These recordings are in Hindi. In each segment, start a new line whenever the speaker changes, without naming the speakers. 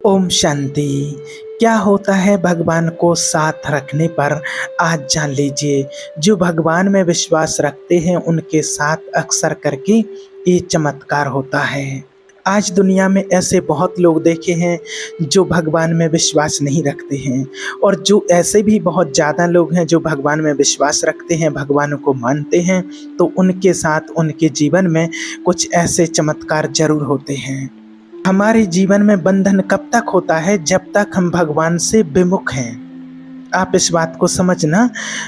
ओम शांति। क्या होता है भगवान को साथ रखने पर, आज जान लीजिए। जो भगवान में विश्वास रखते हैं उनके साथ अक्सर करके ये चमत्कार होता है। आज दुनिया में ऐसे बहुत लोग देखे हैं जो भगवान में विश्वास नहीं रखते हैं, और जो ऐसे भी बहुत ज़्यादा लोग हैं जो भगवान में विश्वास रखते हैं, भगवान को मानते हैं, तो उनके साथ उनके जीवन में कुछ ऐसे चमत्कार जरूर होते हैं। हमारे जीवन में बंधन कब तक होता है? जब तक हम भगवान से विमुख हैं। आप इस बात को समझना,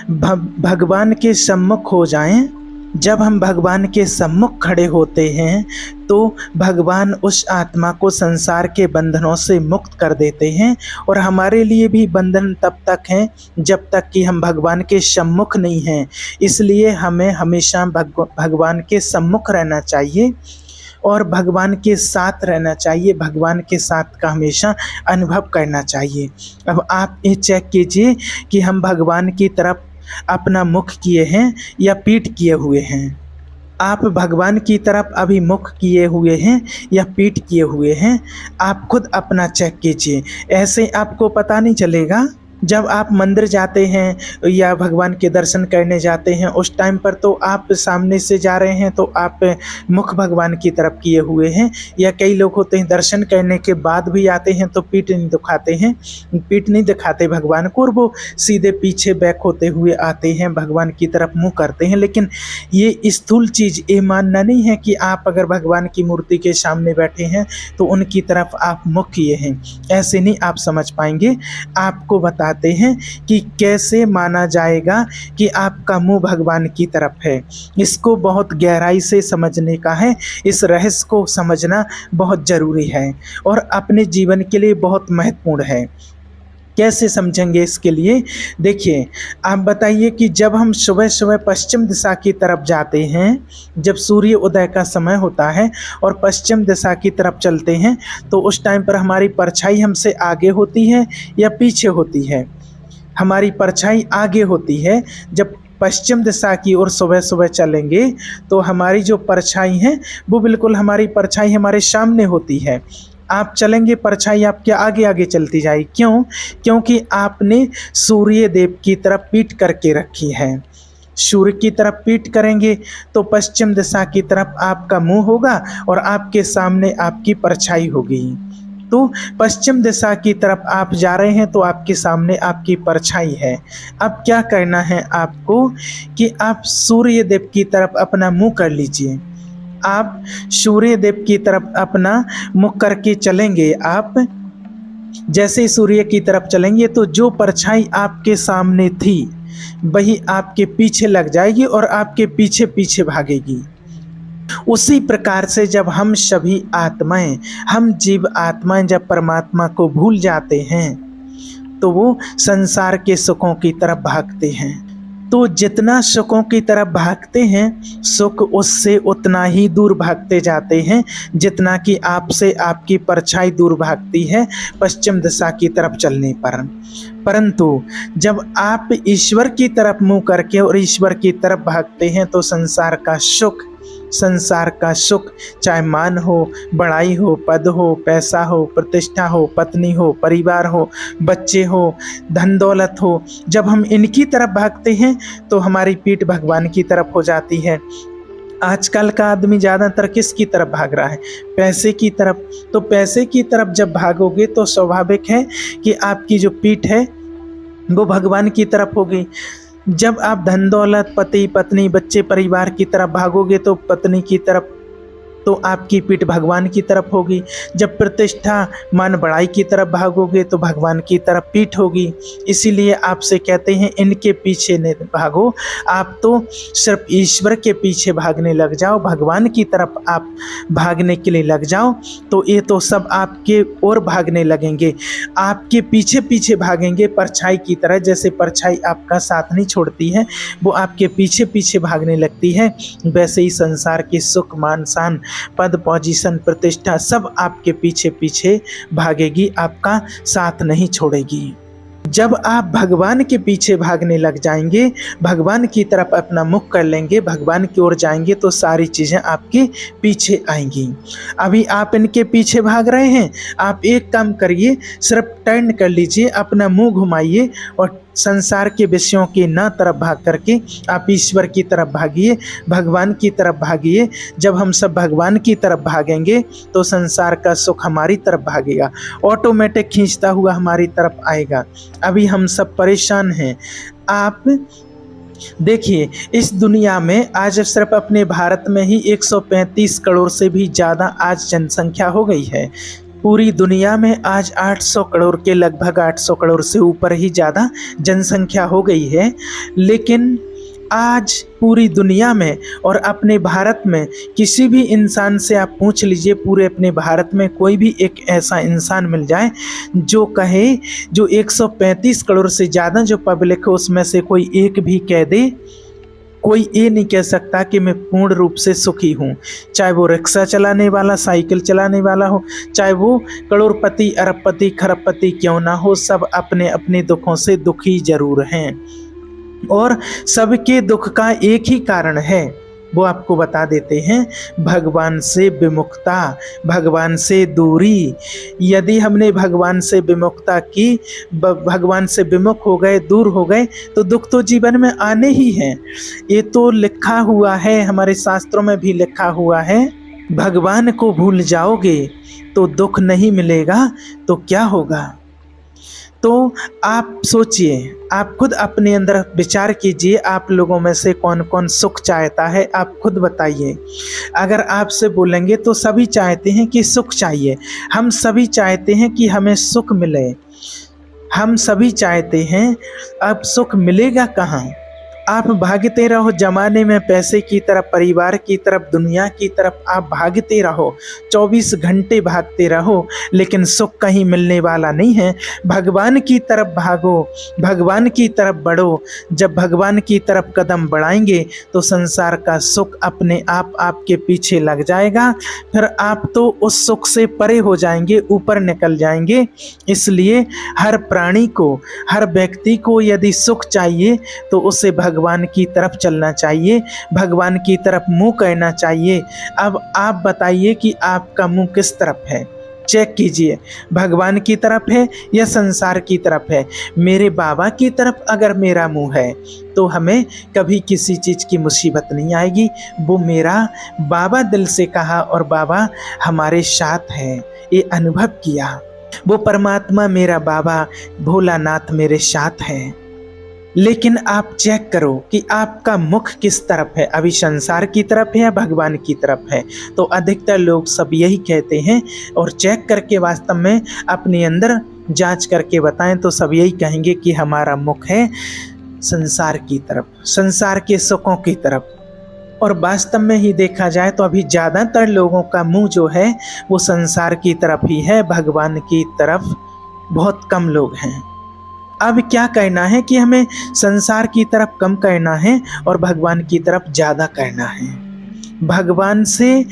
भगवान के सम्मुख हो जाएं। जब हम भगवान के सम्मुख खड़े होते हैं तो भगवान उस आत्मा को संसार के बंधनों से मुक्त कर देते हैं, और हमारे लिए भी बंधन तब तक हैं जब तक कि हम भगवान के सम्मुख नहीं हैं। इसलिए हमें हमेशा भगवान के सम्मुख रहना चाहिए और भगवान के साथ रहना चाहिए, भगवान के साथ का हमेशा अनुभव करना चाहिए। अब आप ये चेक कीजिए कि हम भगवान की तरफ अपना मुख किए हैं या पीठ किए हुए हैं। आप भगवान की तरफ अभी मुख किए हुए हैं या पीठ किए हुए हैं? आप खुद अपना चेक कीजिए। ऐसे आपको पता नहीं चलेगा। जब आप मंदिर जाते हैं या भगवान के दर्शन करने जाते हैं, उस टाइम पर तो आप सामने से जा रहे हैं तो आप मुख भगवान की तरफ किए हुए हैं, या कई लोग होते हैं दर्शन करने के बाद भी आते हैं तो पीठ नहीं दिखाते हैं, पीठ नहीं दिखाते भगवान को, और वो सीधे पीछे बैक होते हुए आते हैं, भगवान की तरफ मुँह करते हैं। लेकिन ये स्थूल चीज़ ये मानना नहीं है कि आप अगर भगवान की मूर्ति के सामने बैठे हैं तो उनकी तरफ आप मुख किए हैं। ऐसे नहीं आप समझ पाएंगे। आपको बताते हैं कि कैसे माना जाएगा कि आपका मुंह भगवान की तरफ है। इसको बहुत गहराई से समझने का है, इस रहस्य को समझना बहुत जरूरी है और अपने जीवन के लिए बहुत महत्वपूर्ण है। कैसे समझेंगे इसके लिए? देखिए, आप बताइए कि जब हम सुबह सुबह पश्चिम दिशा की तरफ जाते हैं, जब सूर्य उदय का समय होता है और पश्चिम दिशा की तरफ चलते हैं, तो उस टाइम पर हमारी परछाई हमसे आगे होती है या पीछे होती है? हमारी परछाई आगे होती है। जब पश्चिम दिशा की ओर सुबह सुबह चलेंगे तो हमारी जो परछाई है वो बिल्कुल हमारी परछाई हमारे सामने होती है। आप चलेंगे, परछाई आपके आगे आगे चलती जाएगी। क्यों? क्योंकि आपने सूर्य देव की तरफ पीठ करके रखी है। सूर्य की तरफ पीठ करेंगे तो पश्चिम दिशा की तरफ आपका मुंह होगा और आपके सामने आपकी परछाई होगी। तो पश्चिम दिशा की तरफ आप जा रहे हैं तो आपके सामने आपकी परछाई है। अब क्या करना है आपको कि आप सूर्य देव की तरफ अपना मुंह कर लीजिए। आप सूर्य देव की तरफ अपना मुख करके चलेंगे। आप जैसे सूर्य की तरफ चलेंगे तो जो परछाई आपके सामने थी वही आपके पीछे लग जाएगी और आपके पीछे पीछे भागेगी। उसी प्रकार से जब हम सभी आत्माएं, हम जीव आत्माएं जब परमात्मा को भूल जाते हैं तो वो संसार के सुखों की तरफ भागते हैं। तो जितना सुखों की तरफ भागते हैं, सुख उससे उतना ही दूर भागते जाते हैं जितना कि आपसे आपकी परछाई दूर भागती है पश्चिम दिशा की तरफ चलने पर। परंतु जब आप ईश्वर की तरफ मुंह करके और ईश्वर की तरफ भागते हैं तो संसार का सुख, चाहे मान हो, बड़ाई हो, पद हो, पैसा हो, प्रतिष्ठा हो, पत्नी हो, परिवार हो, बच्चे हो, धन दौलत हो, जब हम इनकी तरफ भागते हैं तो हमारी पीठ भगवान की तरफ हो जाती है। आजकल का आदमी ज़्यादातर किसकी तरफ भाग रहा है? पैसे की तरफ। तो पैसे की तरफ जब भागोगे तो स्वाभाविक है कि आपकी जो पीठ है वो भगवान की तरफ होगी। जब आप धन दौलत, पति पत्नी, बच्चे, परिवार की तरफ भागोगे तो पत्नी की तरफ, तो आपकी पीठ भगवान की तरफ होगी। जब प्रतिष्ठा, मान, बड़ाई की तरफ भागोगे तो भगवान की तरफ पीठ होगी। इसीलिए आपसे कहते हैं इनके पीछे न भागो, आप तो सिर्फ ईश्वर के पीछे भागने लग जाओ, भगवान की तरफ आप भागने के लिए लग जाओ, तो ये तो सब आपके ओर भागने लगेंगे, आपके पीछे पीछे भागेंगे परछाई की तरह। जैसे परछाई आपका साथ नहीं छोड़ती है, वो आपके पीछे पीछे भागने लगती है, वैसे ही संसार की सुख, मान, शान, पद, पोजीशन, प्रतिष्ठा सब आपके पीछे पीछे भागेगी, आपका साथ नहीं छोड़ेगी। जब आप भगवान के पीछे भागने लग जाएंगे, भगवान की तरफ अपना मुख कर लेंगे, भगवान की ओर जाएंगे, तो सारी चीज़ें आपके पीछे आएंगी। अभी आप इनके पीछे भाग रहे हैं, आप एक काम करिए, सिर्फ टर्न कर लीजिए, अपना मुंह घुमाइए और संसार के विषयों की न तरफ भाग करके आप ईश्वर की तरफ भागिए, भगवान की तरफ भागिए। जब हम सब भगवान की तरफ भागेंगे तो संसार का सुख हमारी तरफ भागेगा, ऑटोमेटिक खींचता हुआ हमारी तरफ आएगा। अभी हम सब परेशान हैं। आप देखिए, इस दुनिया में आज सिर्फ अपने भारत में ही 135 करोड़ से भी ज़्यादा आज जनसंख्या हो गई है। पूरी दुनिया में आज 800 करोड़ के लगभग 800 करोड़ से ऊपर ही ज़्यादा जनसंख्या हो गई है। लेकिन आज पूरी दुनिया में और अपने भारत में किसी भी इंसान से आप पूछ लीजिए, पूरे अपने भारत में कोई भी एक ऐसा इंसान मिल जाए जो कहे, जो 135 करोड़ से ज़्यादा जो पब्लिक है उसमें से कोई एक भी कह दे, कोई ये नहीं कह सकता कि मैं पूर्ण रूप से सुखी हूँ। चाहे वो रिक्शा चलाने वाला, साइकिल चलाने वाला हो, चाहे वो करोड़पति, अरबपति, खरबपति क्यों ना हो, सब अपने अपने दुखों से दुखी जरूर हैं। और सबके दुख का एक ही कारण है, वो आपको बता देते हैं, भगवान से विमुखता, भगवान से दूरी। यदि हमने भगवान से विमुखता की, भगवान से विमुख हो गए, दूर हो गए, तो दुख तो जीवन में आने ही हैं। ये तो लिखा हुआ है, हमारे शास्त्रों में भी लिखा हुआ है, भगवान को भूल जाओगे तो दुख नहीं मिलेगा तो क्या होगा। तो आप सोचिए, आप खुद अपने अंदर विचार कीजिए, आप लोगों में से कौन कौन सुख चाहता है, आप खुद बताइए। अगर आपसे बोलेंगे तो सभी चाहते हैं कि सुख चाहिए, हम सभी चाहते हैं कि हमें सुख मिले, हम सभी चाहते हैं। अब सुख मिलेगा कहाँ। आप भागते रहो जमाने में, पैसे की तरफ, परिवार की तरफ, दुनिया की तरफ आप भागते रहो, 24 घंटे भागते रहो, लेकिन सुख कहीं मिलने वाला नहीं है। भगवान की तरफ भागो, भगवान की तरफ बढ़ो। जब भगवान की तरफ कदम बढ़ाएंगे तो संसार का सुख अपने आप आपके पीछे लग जाएगा। फिर आप तो उस सुख से परे हो जाएंगे, ऊपर निकल जाएंगे। इसलिए हर प्राणी को, हर व्यक्ति को यदि सुख चाहिए तो उसे भगवान की तरफ चलना चाहिए, भगवान की तरफ मुंह करना चाहिए। अब आप बताइए कि आपका मुंह किस तरफ है, चेक कीजिए, भगवान की तरफ है या संसार की तरफ है। मेरे बाबा की तरफ अगर मेरा मुंह है तो हमें कभी किसी चीज़ की मुसीबत नहीं आएगी। वो मेरा बाबा दिल से कहा और बाबा हमारे साथ है, ये अनुभव किया। वो परमात्मा मेरा बाबा भोलानाथ मेरे साथ है। लेकिन आप चेक करो कि आपका मुख किस तरफ है, अभी संसार की तरफ है या भगवान की तरफ है। तो अधिकतर लोग सब यही कहते हैं, और चेक करके वास्तव में अपने अंदर जांच करके बताएं तो सब यही कहेंगे कि हमारा मुख है संसार की तरफ, संसार के सुखों की तरफ। और वास्तव में ही देखा जाए तो अभी ज़्यादातर लोगों का मुंह जो है वो संसार की तरफ ही है, भगवान की तरफ बहुत कम लोग हैं। अब क्या करना है कि हमें संसार की तरफ कम करना है और भगवान की तरफ ज़्यादा करना है। भगवान से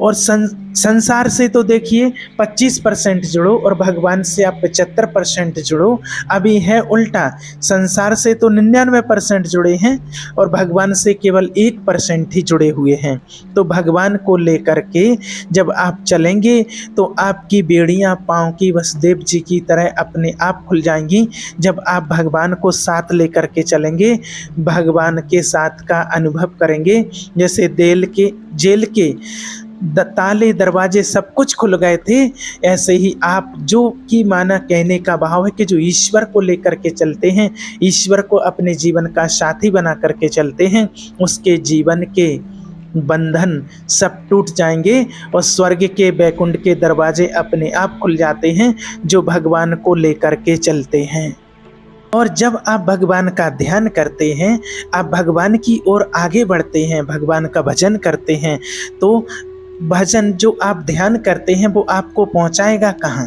और संसार से तो देखिए 25% जुड़ो और भगवान से आप 75% जुड़ो। अभी है उल्टा, संसार से तो 99% जुड़े हैं और भगवान से केवल 1% ही जुड़े हुए हैं। तो भगवान को लेकर के जब आप चलेंगे तो आपकी बेड़ियां पाँव की वसुदेव जी की तरह अपने आप खुल जाएंगी। जब आप भगवान को साथ लेकर के चलेंगे, भगवान के साथ का अनुभव करेंगे, जैसे जेल के ताले दरवाजे सब कुछ खुल गए थे, ऐसे ही आप जो कि माना कहने का भाव है कि जो ईश्वर को लेकर के चलते हैं, ईश्वर को अपने जीवन का साथी बना करके चलते हैं, उसके जीवन के बंधन सब टूट जाएंगे और स्वर्ग के बैकुंठ के दरवाजे अपने आप खुल जाते हैं जो भगवान को लेकर के चलते हैं। और जब आप भगवान का ध्यान करते हैं, आप भगवान की ओर आगे बढ़ते हैं, भगवान का भजन करते हैं, तो भजन जो आप ध्यान करते हैं वो आपको पहुंचाएगा कहाँ।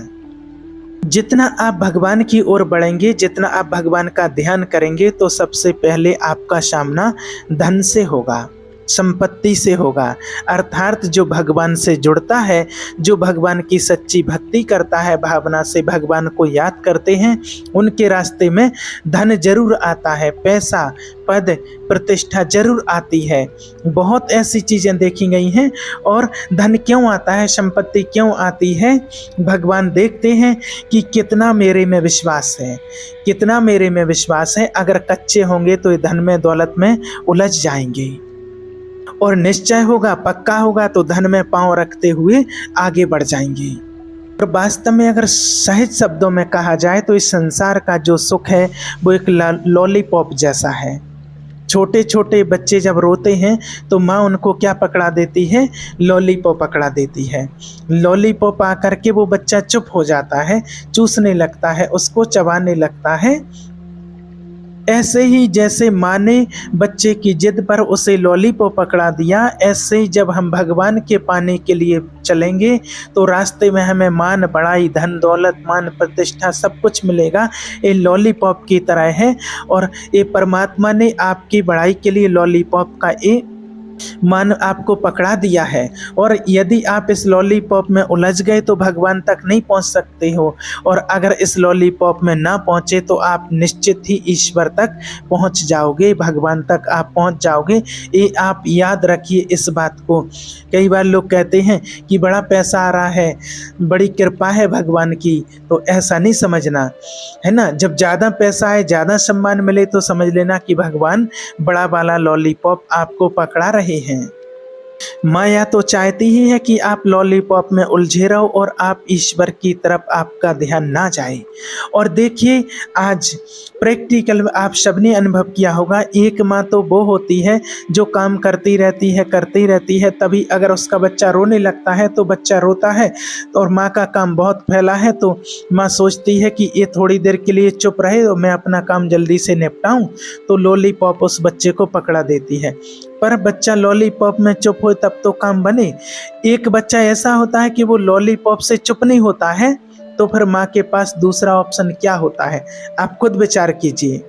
जितना आप भगवान की ओर बढ़ेंगे, जितना आप भगवान का ध्यान करेंगे, तो सबसे पहले आपका सामना धन से होगा। संपत्ति से होगा। अर्थात जो भगवान से जुड़ता है, जो भगवान की सच्ची भक्ति करता है, भावना से भगवान को याद करते हैं, उनके रास्ते में धन जरूर आता है, पैसा, पद, प्रतिष्ठा जरूर आती है। बहुत ऐसी चीज़ें देखी गई हैं। और धन क्यों आता है, संपत्ति क्यों आती है? भगवान देखते हैं कि कितना मेरे में विश्वास है, कितना मेरे में विश्वास है। अगर कच्चे होंगे तो ये धन में, दौलत में उलझ जाएंगे। और निश्चय होगा, पक्का होगा तो धन में पांव रखते हुए आगे बढ़ जाएंगे। और वास्तव में अगर सहज शब्दों में कहा जाए तो इस संसार का जो सुख है वो एक लॉलीपॉप जैसा है। छोटे छोटे बच्चे जब रोते हैं तो माँ उनको क्या पकड़ा देती है? लॉलीपॉप पकड़ा देती है। लॉलीपॉप आकर के वो बच्चा चुप हो जाता है, चूसने लगता है, उसको चबाने लगता है। ऐसे ही जैसे माँ ने बच्चे की जिद पर उसे लॉलीपॉप पकड़ा दिया, ऐसे ही जब हम भगवान के पाने के लिए चलेंगे तो रास्ते में हमें मान, बड़ाई, धन, दौलत, मान, प्रतिष्ठा सब कुछ मिलेगा। ये लॉलीपॉप की तरह है। और ये परमात्मा ने आपकी बड़ाई के लिए लॉलीपॉप का ये मान आपको पकड़ा दिया है। और यदि आप इस लॉलीपॉप में उलझ गए तो भगवान तक नहीं पहुंच सकते हो। और अगर इस लॉलीपॉप में ना पहुंचे तो आप निश्चित ही ईश्वर तक पहुंच जाओगे, भगवान तक आप पहुंच जाओगे। ये आप याद रखिए इस बात को। कई बार लोग कहते हैं कि बड़ा पैसा आ रहा है, बड़ी कृपा है भगवान की, तो ऐसा नहीं समझना है ना। जब ज़्यादा पैसा आए, ज़्यादा सम्मान मिले तो समझ लेना कि भगवान बड़ा वाला लॉलीपॉप आपको पकड़ा रहे हैं। माया तो चाहती ही है कि आप लॉलीपॉप में उलझे रहो और आप ईश्वर की तरफ आपका ध्यान ना जाए। और देखिए आज प्रैक्टिकल आप सबने अनुभव किया होगा, एक माँ तो वो होती है जो काम करती रहती है, तभी अगर उसका बच्चा रोने लगता है तो बच्चा रोता है और माँ का काम बहुत फैला है तो माँ सोचती है कि ये थोड़ी देर के लिए चुप रहे तो मैं अपना काम जल्दी से निपटाऊं, तो लॉलीपॉप उस बच्चे को पकड़ा देती है। पर बच्चा लॉलीपॉप में चुप हो तब तो काम बने। एक बच्चा ऐसा होता है कि वो लॉलीपॉप से चुप नहीं होता है, तो फिर माँ के पास दूसरा ऑप्शन क्या होता है? आप खुद विचार कीजिए।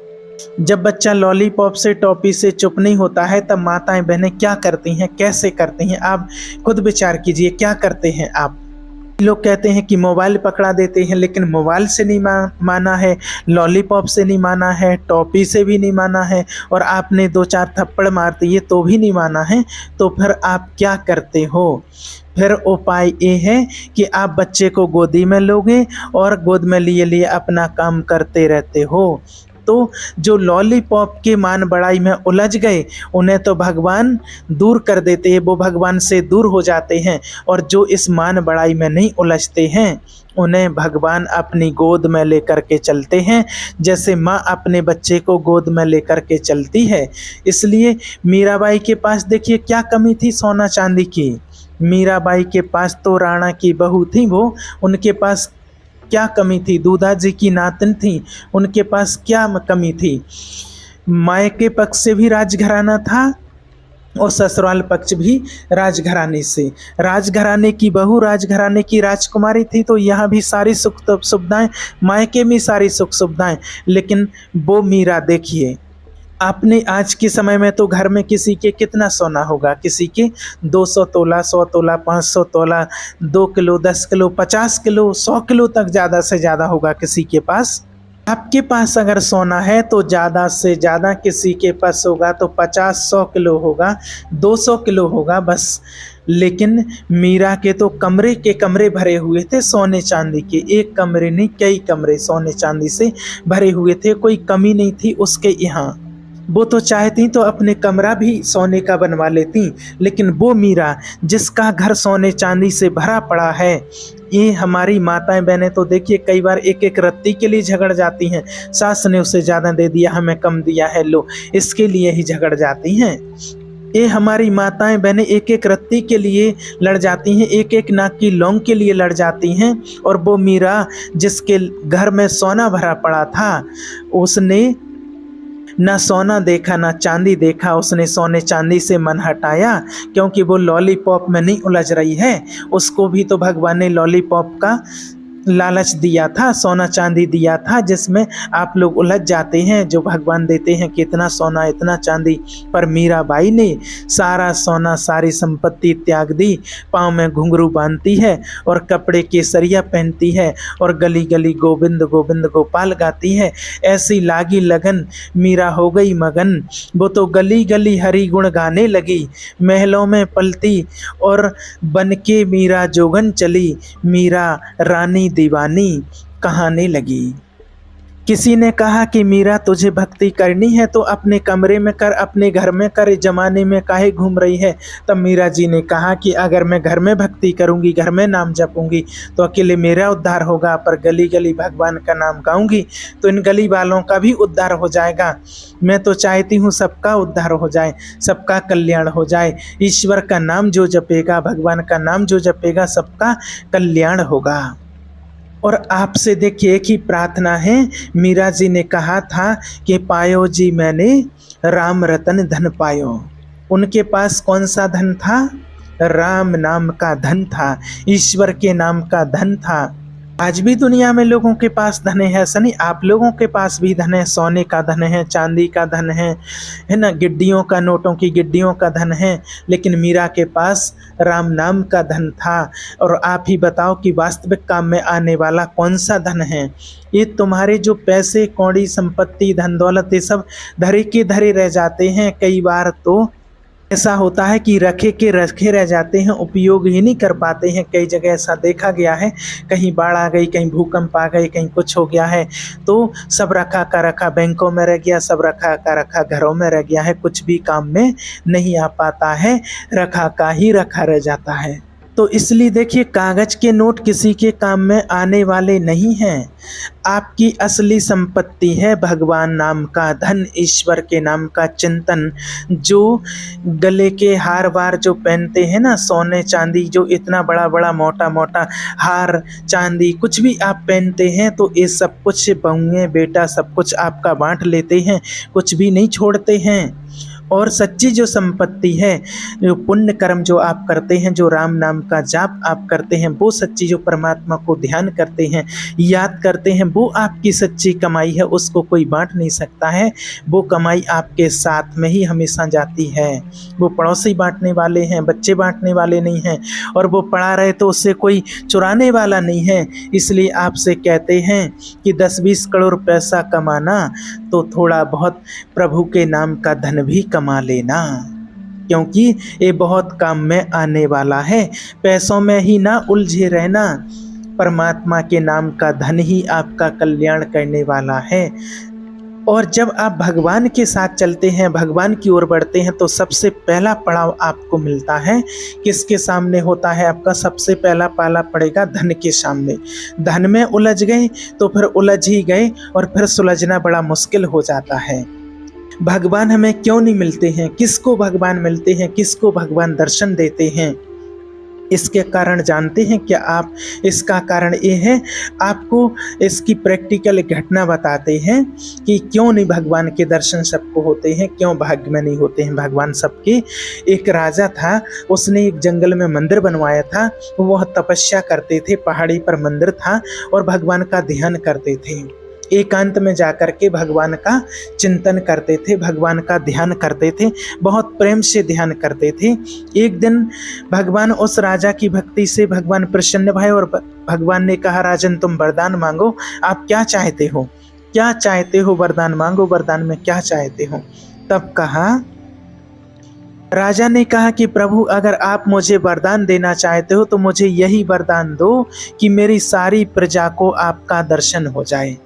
जब बच्चा लॉलीपॉप से, टॉफी से चुप नहीं होता है तब माताएं बहनें क्या करती हैं, कैसे करती हैं? आप खुद विचार कीजिए, क्या करते हैं आप? लोग कहते हैं कि मोबाइल पकड़ा देते हैं, लेकिन मोबाइल से नहीं माना है, लॉलीपॉप से नहीं माना है, टॉफी से भी नहीं माना है, और आपने 2-4 थप्पड़ मार दिए तो भी नहीं माना है। तो फिर आप क्या करते हो? फिर उपाय ये है कि आप बच्चे को गोदी में लोगे और गोद में लिए अपना काम करते रहते हो। तो जो लॉलीपॉप के मान बड़ाई में उलझ गए उन्हें तो भगवान दूर कर देते हैं, वो भगवान से दूर हो जाते हैं। और जो इस मान बड़ाई में नहीं उलझते हैं उन्हें भगवान अपनी गोद में लेकर के चलते हैं, जैसे माँ अपने बच्चे को गोद में लेकर के चलती है। इसलिए मीराबाई के पास देखिए क्या कमी थी सोना चांदी की। मीराबाई के पास तो राणा की बहू थी, वो उनके पास क्या कमी थी? दूधा जी की नातन थी, उनके पास क्या कमी थी? मायके पक्ष से भी राजघराना था और ससुराल पक्ष भी राजघराने से। राजघराने की बहू राजघराने की राजकुमारी थी, तो यहाँ भी सारी सुख सुविधाएं, मायके में सारी सुख सुविधाएं। लेकिन वो मीरा देखिए, आपने आज के समय में तो घर में किसी के कितना सोना होगा? किसी के 200 तोला, 100 तोला, 500 तोला, 2 किलो, 10 किलो, 50 किलो, 100 किलो तक ज़्यादा से ज़्यादा होगा किसी के पास। आपके पास अगर सोना है तो ज़्यादा से ज़्यादा किसी के पास होगा तो 50-100 किलो होगा, 200 किलो होगा बस। लेकिन मीरा के तो कमरे के कमरे भरे हुए थे सोने चांदी के। एक कमरे नहीं, कई कमरे सोने चांदी से भरे हुए थे, कोई कमी नहीं थी उसके यहाँ। वो तो चाहती तो अपने कमरा भी सोने का बनवा लेती, लेकिन वो मीरा जिसका घर सोने चांदी से भरा पड़ा है, ये हमारी माताएं बहनें तो देखिए कई बार एक एक रत्ती के लिए झगड़ जाती हैं। सास ने उसे ज़्यादा दे दिया, हमें कम दिया है, लो इसके लिए ही झगड़ जाती हैं। ये हमारी माताएं बहनें एक एक रत्ती के लिए लड़ जाती हैं, एक एक नाक की लौंग के लिए लड़ जाती हैं। और वो मीरा जिसके घर में सोना भरा पड़ा था, उसने ना सोना देखा ना चांदी देखा, उसने सोने चांदी से मन हटाया, क्योंकि वो लॉलीपॉप में नहीं उलझ रही है। उसको भी तो भगवान ने लॉलीपॉप का लालच दिया था, सोना चांदी दिया था, जिसमें आप लोग उलझ जाते हैं, जो भगवान देते हैं कि इतना सोना इतना चांदी। पर मीराबाई ने सारा सोना सारी संपत्ति त्याग दी, पाँव में घुंघरू बांधती है और कपड़े केसरिया पहनती है और गली गली गोविंद गोविंद गोपाल गाती है। ऐसी लागी लगन मीरा हो गई मगन, वो तो गली गली हरि गुण गाने लगी। महलों में पलती और बन के मीरा जोगन चली, मीरा रानी दीवानी कहाने लगी। किसी ने कहा कि मीरा तुझे भक्ति करनी है तो अपने कमरे में कर, अपने घर में कर, इस जमाने में काहे घूम रही है। तब मीरा जी ने कहा कि अगर मैं घर में भक्ति करूंगी, घर में नाम जपूंगी तो अकेले मेरा उद्धार होगा, पर गली गली भगवान का नाम गाऊंगी तो इन गली वालों का भी उद्धार हो जाएगा। मैं तो चाहती हूँ सबका उद्धार हो जाए, सबका कल्याण हो जाए। ईश्वर का नाम जो जपेगा, भगवान का नाम जो जपेगा, सबका कल्याण होगा। और आपसे देखिए एक ही प्रार्थना है। मीरा जी ने कहा था कि पायो जी मैंने राम रतन धन पायो। उनके पास कौन सा धन था? राम नाम का धन था, ईश्वर के नाम का धन था। आज भी दुनिया में लोगों के पास धन है, ऐसा नहीं, आप लोगों के पास भी धन है, सोने का धन है, चांदी का धन है ना, गिड्डियों का, नोटों की गिड्डियों का धन है, लेकिन मीरा के पास राम नाम का धन था। और आप ही बताओ कि वास्तविक काम में आने वाला कौन सा धन है? ये तुम्हारे जो पैसे कौड़ी संपत्ति धन दौलत ये सब धरे के धरे रह जाते हैं। कई बार तो ऐसा होता है कि रखे के रखे रह जाते हैं, उपयोग ही नहीं कर पाते हैं। कई जगह ऐसा देखा गया है, कहीं बाढ़ आ गई, कहीं भूकंप आ गई, कहीं कुछ हो गया है तो सब रखा का रखा बैंकों में रह गया, सब रखा का रखा घरों में रह गया है, कुछ भी काम में नहीं आ पाता है, रखा का ही रखा रह जाता है। तो इसलिए देखिए कागज के नोट किसी के काम में आने वाले नहीं हैं। आपकी असली संपत्ति है भगवान नाम का धन, ईश्वर के नाम का चिंतन। जो गले के हार वार जो पहनते हैं ना, सोने चांदी, जो इतना बड़ा बड़ा मोटा मोटा हार चांदी कुछ भी आप पहनते हैं, तो ये सब कुछ बहुएं बेटा सब कुछ आपका बांट लेते हैं, कुछ भी नहीं छोड़ते हैं। और सच्ची जो संपत्ति है, जो पुण्य कर्म जो आप करते हैं, जो राम नाम का जाप आप करते हैं, वो सच्ची जो परमात्मा को ध्यान करते हैं, याद करते हैं, वो आपकी सच्ची कमाई है, उसको कोई बांट नहीं सकता है। वो कमाई आपके साथ में ही हमेशा जाती है। वो पड़ोसी बांटने वाले हैं, बच्चे बांटने वाले नहीं हैं, और वो पड़ा रहे तो उससे कोई चुराने वाला नहीं है। इसलिए आपसे कहते हैं कि 10-20 करोड़ पैसा कमाना तो थोड़ा बहुत प्रभु के नाम का धन भी कमा लेना, क्योंकि ये बहुत काम में आने वाला है। पैसों में ही ना उलझे रहना, परमात्मा के नाम का धन ही आपका कल्याण करने वाला है। और जब आप भगवान के साथ चलते हैं, भगवान की ओर बढ़ते हैं, तो सबसे पहला पड़ाव आपको मिलता है किसके सामने होता है? आपका सबसे पहला पाला पड़ेगा धन के सामने। धन में उलझ गए तो फिर उलझ ही गए, और फिर सुलझना बड़ा मुश्किल हो जाता है। भगवान हमें क्यों नहीं मिलते हैं? किसको भगवान मिलते हैं? किसको भगवान दर्शन देते हैं? इसके कारण जानते हैं क्या आप? इसका कारण ये है, आपको इसकी प्रैक्टिकल घटना बताते हैं कि क्यों नहीं भगवान के दर्शन सबको होते हैं, क्यों भाग्य में नहीं होते हैं भगवान सबके। एक राजा था, उसने एक जंगल में मंदिर बनवाया था। वह तपस्या करते थे, पहाड़ी पर मंदिर था और भगवान का ध्यान करते थे। एकांत में जाकर के भगवान का चिंतन करते थे, भगवान का ध्यान करते थे, बहुत प्रेम से ध्यान करते थे। एक दिन भगवान उस राजा की भक्ति से भगवान प्रसन्न भये और भगवान ने कहा, राजन तुम वरदान मांगो, आप क्या चाहते हो? क्या चाहते हो? वरदान मांगो, वरदान में क्या चाहते हो? तब कहा, राजा ने कहा कि प्रभु अगर आप मुझे वरदान देना चाहते हो तो मुझे यही वरदान दो कि मेरी सारी प्रजा को आपका दर्शन हो जाए।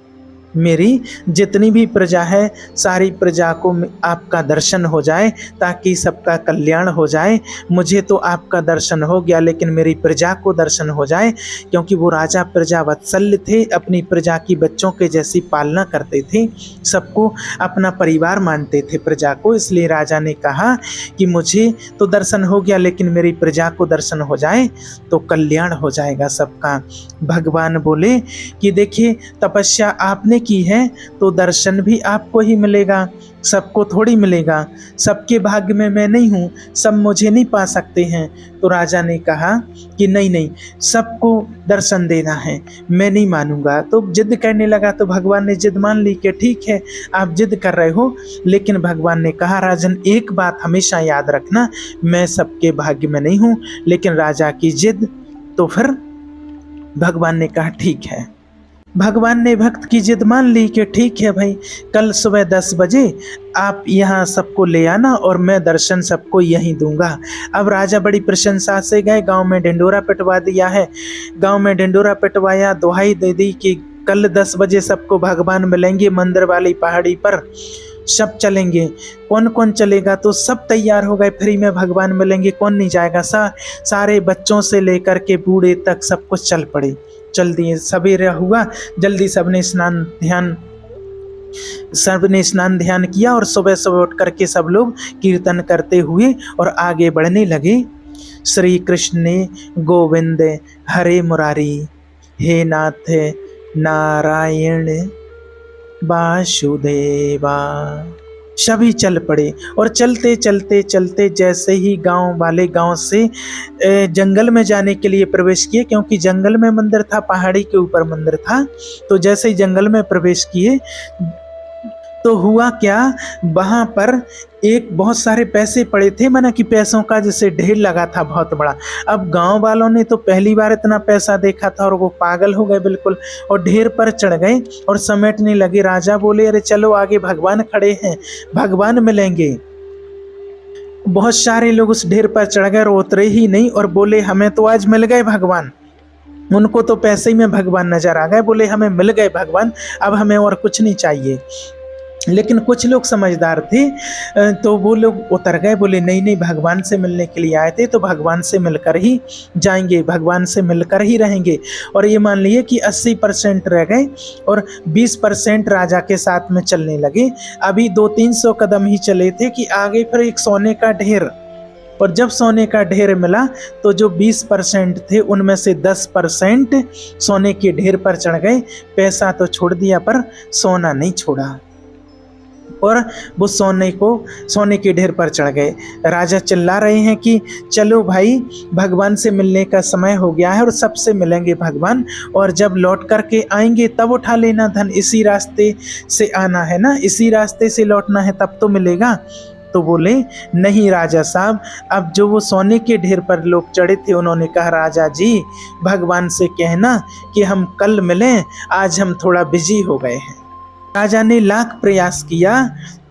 मेरी जितनी भी प्रजा है, सारी प्रजा को आपका दर्शन हो जाए, ताकि सबका कल्याण हो जाए। मुझे तो आपका दर्शन हो गया, लेकिन मेरी प्रजा को दर्शन हो जाए, क्योंकि वो राजा प्रजा वत्सल्य थे, अपनी प्रजा की बच्चों के जैसी पालना करते थे, सबको अपना परिवार मानते थे प्रजा को। इसलिए राजा ने कहा कि मुझे तो दर्शन हो गया, लेकिन मेरी प्रजा को दर्शन हो जाए तो कल्याण हो जाएगा सबका। भगवान बोले कि देखिए, तपस्या आपने की है तो दर्शन भी आपको ही मिलेगा, सबको थोड़ी मिलेगा। सबके भाग्य में मैं नहीं हूँ, सब मुझे नहीं पा सकते हैं। तो राजा ने कहा कि नहीं नहीं, सबको दर्शन देना है, मैं नहीं मानूंगा। तो जिद करने लगा तो भगवान ने जिद मान ली कि ठीक है, आप जिद कर रहे हो। लेकिन भगवान ने कहा, राजन एक बात हमेशा याद रखना, मैं सबके भाग्य में नहीं हूँ। लेकिन राजा की जिद, तो फिर भगवान ने कहा ठीक है। भगवान ने भक्त की जिद मान ली कि ठीक है भाई, कल सुबह 10 बजे आप यहाँ सबको ले आना और मैं दर्शन सबको यहीं दूंगा। अब राजा बड़ी प्रशंसा से गए, गांव में ढिंडोरा पिटवा दिया है। गांव में ढिंडोरा पिटवाया, दुहाई दे दी कि कल 10 बजे सबको भगवान मिलेंगे मंदिर वाली पहाड़ी पर, सब चलेंगे। कौन कौन चलेगा? तो सब तैयार हो गए, फ्री में भगवान मिलेंगे, कौन नहीं जाएगा। सारे बच्चों से लेकर के बूढ़े तक सब कुछ चल पड़े। चल दिए, सवेरा हुआ, जल्दी सबने स्नान ध्यान किया और सुबह सुबह उठ करके सब लोग कीर्तन करते हुए और आगे बढ़ने लगे। श्री कृष्ण गोविंद हरे मुरारी, हे नाथ नारायण वासुदेवा। सभी चल पड़े और चलते चलते चलते जैसे ही गांव वाले गांव से जंगल में जाने के लिए प्रवेश किए, क्योंकि जंगल में मंदिर था, पहाड़ी के ऊपर मंदिर था। तो जैसे ही जंगल में प्रवेश किए तो हुआ क्या, वहां पर एक बहुत सारे पैसे पड़े थे, माना कि पैसों का जैसे ढेर लगा था बहुत बड़ा। अब गांव वालों ने तो पहली बार इतना पैसा देखा था और वो पागल हो गए बिल्कुल, और ढेर पर चढ़ गए और समेटने लगे। राजा बोले, अरे चलो आगे भगवान खड़े हैं, भगवान मिलेंगे। बहुत सारे लोग उस ढेर पर चढ़ गए और उतरे ही नहीं और बोले, हमें तो आज मिल गए भगवान। उनको तो पैसे ही में भगवान नजर आ गए, बोले हमें मिल गए भगवान, अब हमें और कुछ नहीं चाहिए। लेकिन कुछ लोग समझदार थे तो वो लोग उतर गए, बोले नहीं नहीं, भगवान से मिलने के लिए आए थे तो भगवान से मिलकर ही जाएंगे, भगवान से मिलकर ही रहेंगे। और ये मान लिए कि 80% रह गए और 20% राजा के साथ में चलने लगे। अभी 200-300 कदम ही चले थे कि आगे फिर एक सोने का ढेर, और जब सोने का ढेर मिला तो जो 20% थे उनमें से 10% सोने के ढेर पर चढ़ गए। पैसा तो छोड़ दिया पर सोना नहीं छोड़ा, और वो सोने के ढेर पर चढ़ गए। राजा चिल्ला रहे हैं कि चलो भाई, भगवान से मिलने का समय हो गया है और सबसे मिलेंगे भगवान, और जब लौट करके आएंगे तब उठा लेना धन, इसी रास्ते से आना है ना, इसी रास्ते से लौटना है, तब तो मिलेगा। तो बोले नहीं राजा साहब, अब जो वो सोने के ढेर पर लोग चढ़े थे उन्होंने कहा, राजा जी भगवान से कहना कि हम कल मिलें, आज हम थोड़ा बिजी हो गए हैं। राजा ने लाख प्रयास किया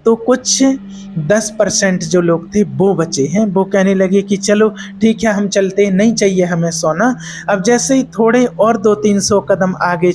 तो कुछ 10% जो लोग थे वो बचे हैं। वो कहने लगे कि चलो ठीक है, हम चलते हैं, नहीं चाहिए हमें सोना। अब जैसे ही थोड़े और 200-300 कदम आगे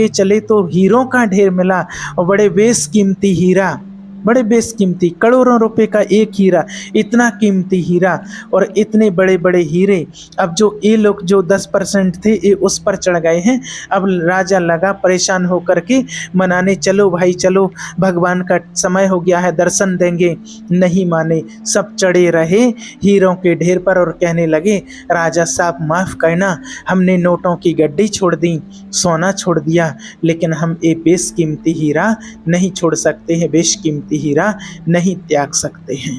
चले तो हीरों का ढेर मिला, और बड़े बेशकीमती हीरा, बड़े बेशकीमती, करोड़ों रुपए का एक हीरा, इतना कीमती हीरा और इतने बड़े बड़े हीरे। अब जो ये लोग जो 10% थे ये उस पर चढ़ गए हैं। अब राजा लगा परेशान होकर के मनाने, चलो भाई चलो, भगवान का समय हो गया है, दर्शन देंगे। नहीं माने, सब चढ़े रहे हीरों के ढेर पर और कहने लगे, राजा साहब माफ़ करना, हमने नोटों की गड्डी छोड़ दी, सोना छोड़ दिया, लेकिन हम ये बेशकीमती हीरा नहीं छोड़ सकते हैं, बेशकीमती हीरा नहीं त्याग सकते हैं।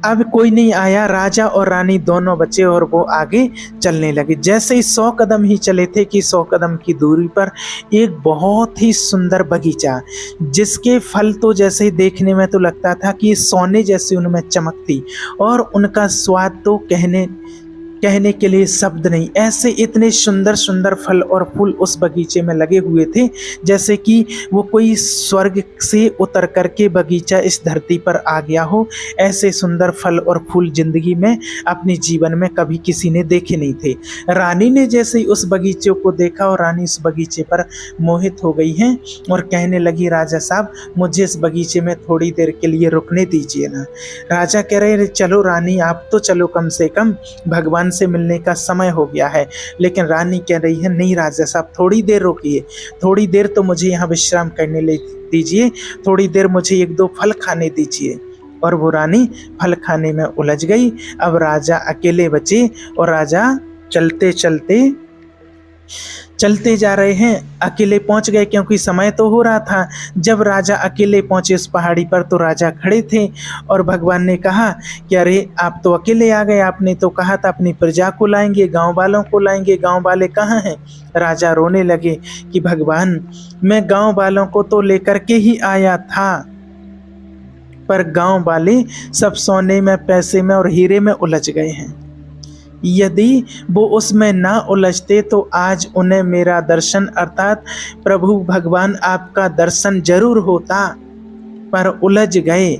अब कोई नहीं आया, राजा और रानी दोनों बचे और वो आगे चलने लगे। जैसे ही 100 कदम ही चले थे कि 100 कदम की दूरी पर एक बहुत ही सुंदर बगीचा, जिसके फल तो जैसे ही देखने में तो लगता था कि सोने जैसे उनमें चमक थी, और उनका स्वाद तो कहने के लिए शब्द नहीं। ऐसे इतने सुंदर सुंदर फल और फूल उस बगीचे में लगे हुए थे जैसे कि वो कोई स्वर्ग से उतर करके बगीचा इस धरती पर आ गया हो। ऐसे सुंदर फल और फूल जिंदगी में अपने जीवन में कभी किसी ने देखे नहीं थे। रानी ने जैसे ही उस बगीचे को देखा और रानी उस बगीचे पर मोहित हो गई हैं और कहने लगी, राजा साहब मुझे इस बगीचे में थोड़ी देर के लिए रुकने दीजिए ना। राजा कह रहे, चलो रानी आप तो चलो, कम से कम भगवान से मिलने का समय हो गया है। लेकिन रानी कह रही है, नहीं राजा साहब थोड़ी देर रुकिए, थोड़ी देर तो मुझे यहाँ विश्राम करने ले दीजिए, थोड़ी देर मुझे 1-2 फल खाने दीजिए। और वो रानी फल खाने में उलझ गई। अब राजा अकेले बचे और राजा चलते चलते चलते जा रहे हैं, अकेले पहुंच गए क्योंकि समय तो हो रहा था। जब राजा अकेले पहुंचे उस पहाड़ी पर तो राजा खड़े थे और भगवान ने कहा कि अरे आप तो अकेले आ गए, आपने तो कहा था अपनी प्रजा को लाएंगे, गांव वालों को लाएंगे, गांव वाले कहाँ हैं? राजा रोने लगे कि भगवान मैं गांव वालों को तो लेकर के ही आया था, पर गांव वाले सब सोने में, पैसे में और हीरे में उलझ गए हैं। यदि वो उसमें ना उलझते तो आज उन्हें मेरा दर्शन अर्थात प्रभु भगवान आपका दर्शन जरूर होता, पर उलझ गए।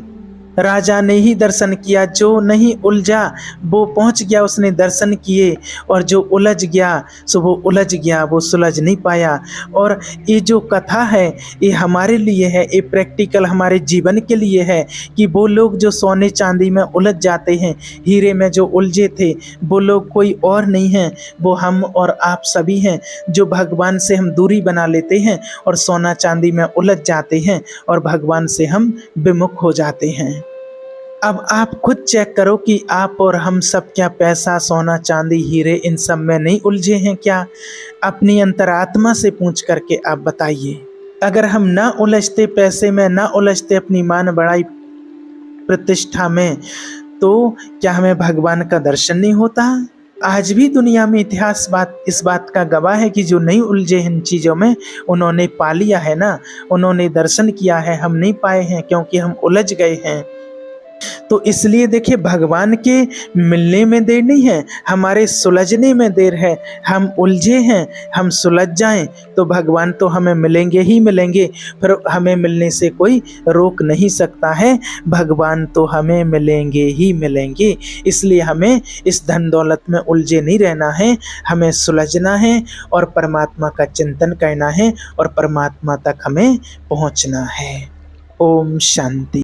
राजा ने ही दर्शन किया, जो नहीं उलझा वो पहुंच गया, उसने दर्शन किए, और जो उलझ गया सो वो उलझ गया, वो सुलझ नहीं पाया। और ये जो कथा है ये हमारे लिए है, ये प्रैक्टिकल हमारे जीवन के लिए है कि वो लोग जो सोने चांदी में उलझ जाते हैं, हीरे में जो उलझे थे, वो लोग कोई और नहीं हैं, वो हम और आप सभी हैं, जो भगवान से हम दूरी बना लेते हैं और सोना चांदी में उलझ जाते हैं और भगवान से हम विमुख हो जाते हैं। अब आप खुद चेक करो कि आप और हम सब क्या पैसा, सोना, चांदी, हीरे इन सब में नहीं उलझे हैं क्या? अपनी अंतरात्मा से पूछ करके आप बताइए। अगर हम ना उलझते पैसे में, ना उलझते अपनी मान बढ़ाई प्रतिष्ठा में, तो क्या हमें भगवान का दर्शन नहीं होता? आज भी दुनिया में इतिहास इस बात का गवाह है कि जो नहीं उलझे इन चीज़ों में उन्होंने पा लिया है ना, उन्होंने दर्शन किया है, हम नहीं पाए हैं क्योंकि हम उलझ गए हैं। तो इसलिए देखिए भगवान के मिलने में देर नहीं है, हमारे सुलझने में देर है। हम उलझे हैं, हम सुलझ जाएं तो भगवान तो हमें मिलेंगे ही मिलेंगे, फिर हमें मिलने से कोई रोक नहीं सकता है, भगवान तो हमें मिलेंगे ही मिलेंगे। इसलिए हमें इस धन दौलत में उलझे नहीं रहना है, हमें सुलझना है और परमात्मा का चिंतन करना है और परमात्मा तक हमें पहुंचना है। ओम शांति।